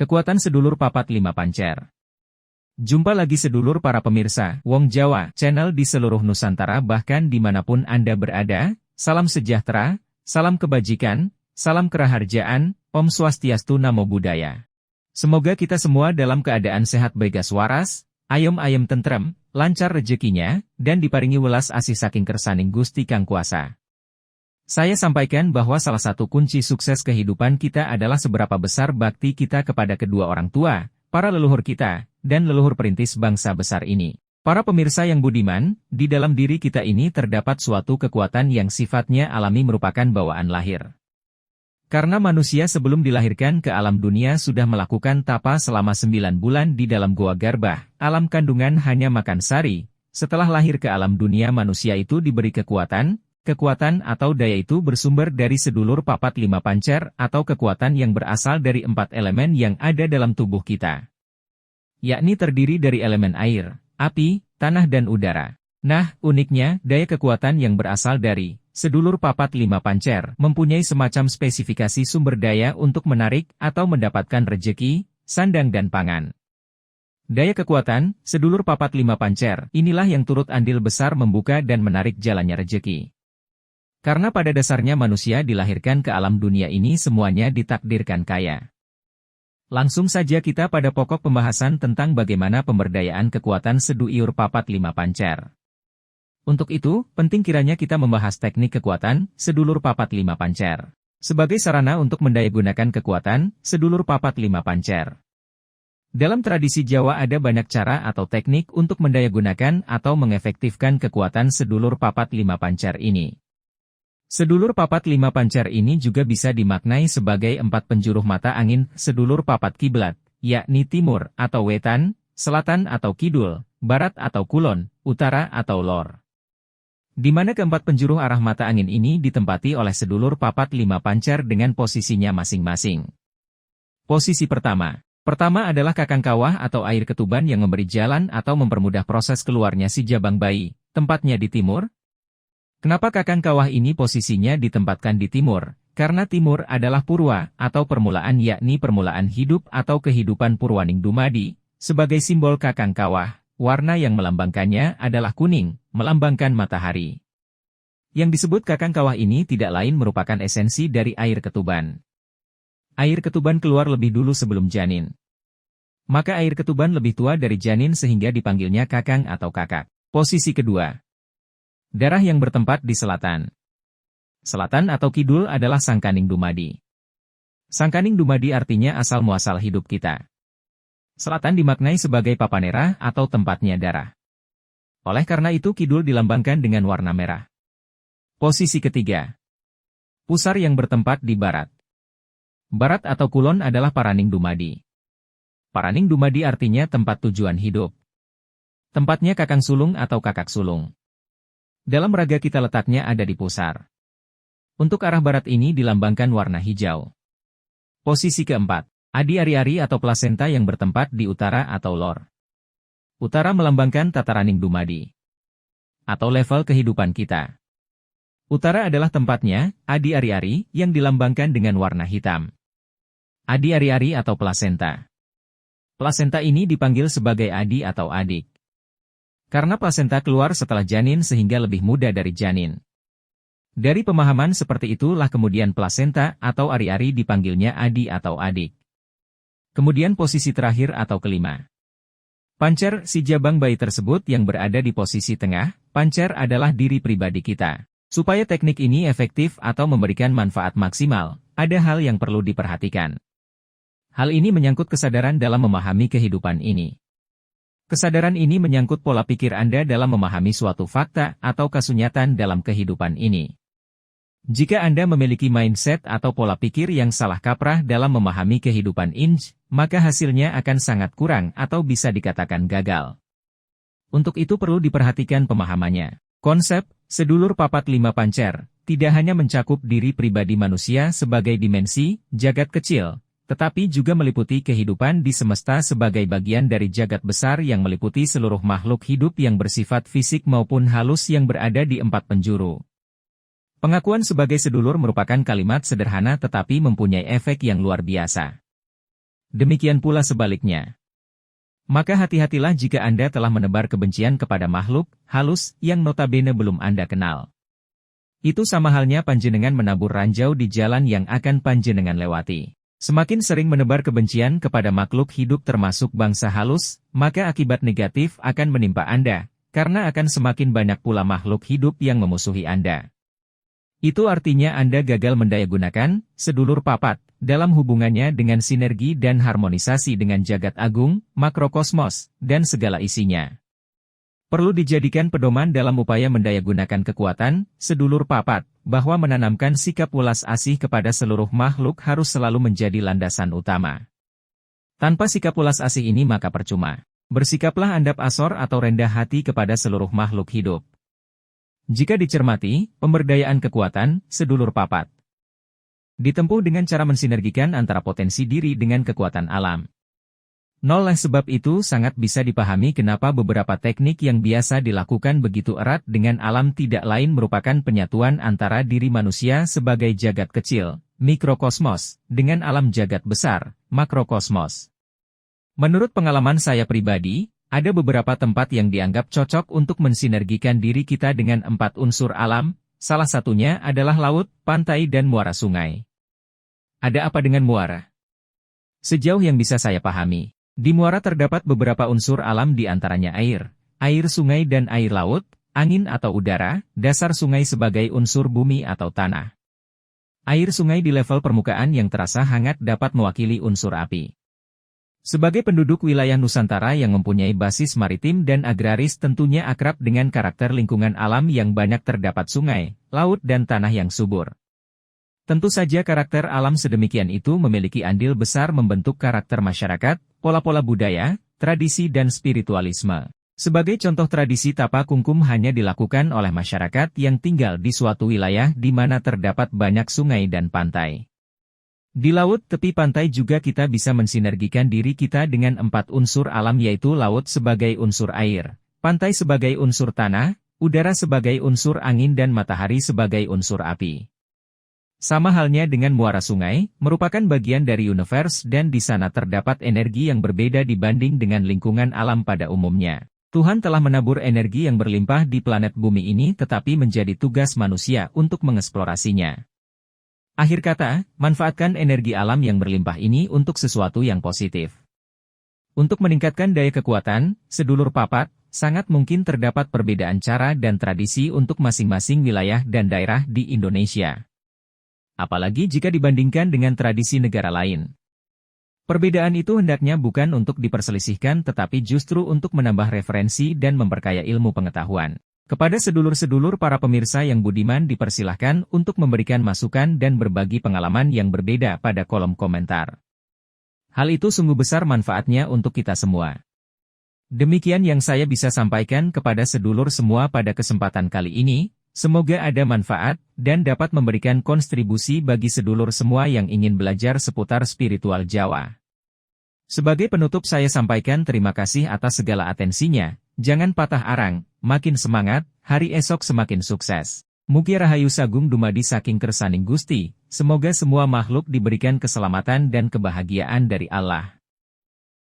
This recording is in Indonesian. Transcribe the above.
Kekuatan sedulur papat 5 pancer. Jumpa lagi sedulur para pemirsa Wong Jawa Channel di seluruh Nusantara bahkan dimanapun Anda berada. Salam sejahtera, salam kebajikan, salam keraharjaan, Om Swastiastu Namo Buddhaya. Semoga kita semua dalam keadaan sehat baigas waras, ayem-ayem tentrem, lancar rezekinya, dan diparingi welas asih saking kersaning Gusti Kang Kuasa. Saya sampaikan bahwa salah satu kunci sukses kehidupan kita adalah seberapa besar bakti kita kepada kedua orang tua, para leluhur kita, dan leluhur perintis bangsa besar ini. Para pemirsa yang budiman, di dalam diri kita ini terdapat suatu kekuatan yang sifatnya alami merupakan bawaan lahir. Karena manusia sebelum dilahirkan ke alam dunia sudah melakukan tapa selama 9 bulan di dalam goa garbah, alam kandungan hanya makan sari. Setelah lahir ke alam dunia manusia itu diberi kekuatan atau daya itu bersumber dari sedulur papat 5 pancer atau kekuatan yang berasal dari 4 elemen yang ada dalam tubuh kita. Yakni terdiri dari elemen air, api, tanah dan udara. Nah, uniknya, daya kekuatan yang berasal dari sedulur papat 5 pancer mempunyai semacam spesifikasi sumber daya untuk menarik atau mendapatkan rejeki, sandang dan pangan. Daya kekuatan, sedulur papat 5 pancer, inilah yang turut andil besar membuka dan menarik jalannya rejeki. Karena pada dasarnya manusia dilahirkan ke alam dunia ini semuanya ditakdirkan kaya. Langsung saja kita pada pokok pembahasan tentang bagaimana pemberdayaan kekuatan seduiur papat 5 pancer. Untuk itu, penting kiranya kita membahas teknik kekuatan sedulur papat 5 pancer. Sebagai sarana untuk mendayagunakan kekuatan sedulur papat 5 pancer. Dalam tradisi Jawa ada banyak cara atau teknik untuk mendayagunakan atau mengefektifkan kekuatan sedulur papat 5 pancer ini. Sedulur papat 5 pancer ini juga bisa dimaknai sebagai 4 penjuru mata angin sedulur papat kiblat, yakni timur atau wetan, selatan atau kidul, barat atau kulon, utara atau lor. Di mana keempat penjuru arah mata angin ini ditempati oleh sedulur papat 5 pancer dengan posisinya masing-masing. Posisi pertama adalah kakang kawah atau air ketuban yang memberi jalan atau mempermudah proses keluarnya si jabang bayi, tempatnya di timur. Kenapa kakang kawah ini posisinya ditempatkan di timur? Karena timur adalah purwa atau permulaan yakni permulaan hidup atau kehidupan Purwaning Dumadi. Sebagai simbol kakang kawah, warna yang melambangkannya adalah kuning, melambangkan matahari. Yang disebut kakang kawah ini tidak lain merupakan esensi dari air ketuban. Air ketuban keluar lebih dulu sebelum janin. Maka air ketuban lebih tua dari janin sehingga dipanggilnya kakang atau kakak. Posisi kedua. Darah yang bertempat di selatan. Selatan atau kidul adalah Sangkaning Dumadi. Sangkaning Dumadi artinya asal-muasal hidup kita. Selatan dimaknai sebagai papanera atau tempatnya darah. Oleh karena itu kidul dilambangkan dengan warna merah. Posisi ketiga. Pusar yang bertempat di barat. Barat atau kulon adalah Paraning Dumadi. Paraning Dumadi artinya tempat tujuan hidup. Tempatnya kakang sulung atau kakak sulung. Dalam raga kita letaknya ada di pusar. Untuk arah barat ini dilambangkan warna hijau. Posisi keempat. Adi ari-ari atau plasenta yang bertempat di utara atau lor. Utara melambangkan tataraning dumadi. Atau level kehidupan kita. Utara adalah tempatnya, adi ari-ari, yang dilambangkan dengan warna hitam. Adi ari-ari atau plasenta. Plasenta ini dipanggil sebagai adi atau adik. Karena plasenta keluar setelah janin sehingga lebih muda dari janin. Dari pemahaman seperti itulah kemudian plasenta atau ari-ari dipanggilnya adi atau adik. Kemudian posisi terakhir atau kelima. Pancer si jabang bayi tersebut yang berada di posisi tengah, pancer adalah diri pribadi kita. Supaya teknik ini efektif atau memberikan manfaat maksimal, ada hal yang perlu diperhatikan. Hal ini menyangkut kesadaran dalam memahami kehidupan ini. Kesadaran ini menyangkut pola pikir Anda dalam memahami suatu fakta atau kasunyatan dalam kehidupan ini. Jika Anda memiliki mindset atau pola pikir yang salah kaprah dalam memahami kehidupan ini, maka hasilnya akan sangat kurang atau bisa dikatakan gagal. Untuk itu perlu diperhatikan pemahamannya. Konsep sedulur papat 5 pancer tidak hanya mencakup diri pribadi manusia sebagai dimensi jagat kecil, tetapi juga meliputi kehidupan di semesta sebagai bagian dari jagat besar yang meliputi seluruh makhluk hidup yang bersifat fisik maupun halus yang berada di 4 penjuru. Pengakuan sebagai sedulur merupakan kalimat sederhana tetapi mempunyai efek yang luar biasa. Demikian pula sebaliknya. Maka hati-hatilah jika Anda telah menebar kebencian kepada makhluk halus yang notabene belum Anda kenal. Itu sama halnya panjenengan menabur ranjau di jalan yang akan panjenengan lewati. Semakin sering menebar kebencian kepada makhluk hidup termasuk bangsa halus, maka akibat negatif akan menimpa Anda, karena akan semakin banyak pula makhluk hidup yang memusuhi Anda. Itu artinya Anda gagal mendayagunakan sedulur papat dalam hubungannya dengan sinergi dan harmonisasi dengan jagat agung, makrokosmos, dan segala isinya. Perlu dijadikan pedoman dalam upaya mendayagunakan kekuatan sedulur papat, bahwa menanamkan sikap welas asih kepada seluruh makhluk harus selalu menjadi landasan utama. Tanpa sikap welas asih ini maka percuma. Bersikaplah andap asor atau rendah hati kepada seluruh makhluk hidup. Jika dicermati, pemberdayaan kekuatan sedulur papat ditempuh dengan cara mensinergikan antara potensi diri dengan kekuatan alam. Oleh sebab itu sangat bisa dipahami kenapa beberapa teknik yang biasa dilakukan begitu erat dengan alam tidak lain merupakan penyatuan antara diri manusia sebagai jagat kecil, mikrokosmos, dengan alam jagat besar, makrokosmos. Menurut pengalaman saya pribadi, ada beberapa tempat yang dianggap cocok untuk mensinergikan diri kita dengan 4 unsur alam, salah satunya adalah laut, pantai dan muara sungai. Ada apa dengan muara? Sejauh yang bisa saya pahami, di muara terdapat beberapa unsur alam di antaranya air sungai dan air laut, angin atau udara, dasar sungai sebagai unsur bumi atau tanah. Air sungai di level permukaan yang terasa hangat dapat mewakili unsur api. Sebagai penduduk wilayah Nusantara yang mempunyai basis maritim dan agraris tentunya akrab dengan karakter lingkungan alam yang banyak terdapat sungai, laut dan tanah yang subur. Tentu saja karakter alam sedemikian itu memiliki andil besar membentuk karakter masyarakat, pola-pola budaya, tradisi dan spiritualisme. Sebagai contoh tradisi tapa kungkum hanya dilakukan oleh masyarakat yang tinggal di suatu wilayah di mana terdapat banyak sungai dan pantai. Di laut tepi pantai juga kita bisa mensinergikan diri kita dengan 4 unsur alam yaitu laut sebagai unsur air, pantai sebagai unsur tanah, udara sebagai unsur angin dan matahari sebagai unsur api. Sama halnya dengan muara sungai, merupakan bagian dari universe dan di sana terdapat energi yang berbeda dibanding dengan lingkungan alam pada umumnya. Tuhan telah menabur energi yang berlimpah di planet bumi ini tetapi menjadi tugas manusia untuk mengeksplorasinya. Akhir kata, manfaatkan energi alam yang berlimpah ini untuk sesuatu yang positif. Untuk meningkatkan daya kekuatan, sedulur papat, sangat mungkin terdapat perbedaan cara dan tradisi untuk masing-masing wilayah dan daerah di Indonesia. Apalagi jika dibandingkan dengan tradisi negara lain. Perbedaan itu hendaknya bukan untuk diperselisihkan tetapi justru untuk menambah referensi dan memperkaya ilmu pengetahuan. Kepada sedulur-sedulur para pemirsa yang budiman dipersilahkan untuk memberikan masukan dan berbagi pengalaman yang berbeda pada kolom komentar. Hal itu sungguh besar manfaatnya untuk kita semua. Demikian yang saya bisa sampaikan kepada sedulur semua pada kesempatan kali ini, semoga ada manfaat dan dapat memberikan kontribusi bagi sedulur semua yang ingin belajar seputar spiritual Jawa. Sebagai penutup saya sampaikan terima kasih atas segala atensinya, jangan patah arang, makin semangat, hari esok semakin sukses. Mugi rahayu sagung dumadi saking kersaning Gusti, semoga semua makhluk diberikan keselamatan dan kebahagiaan dari Allah.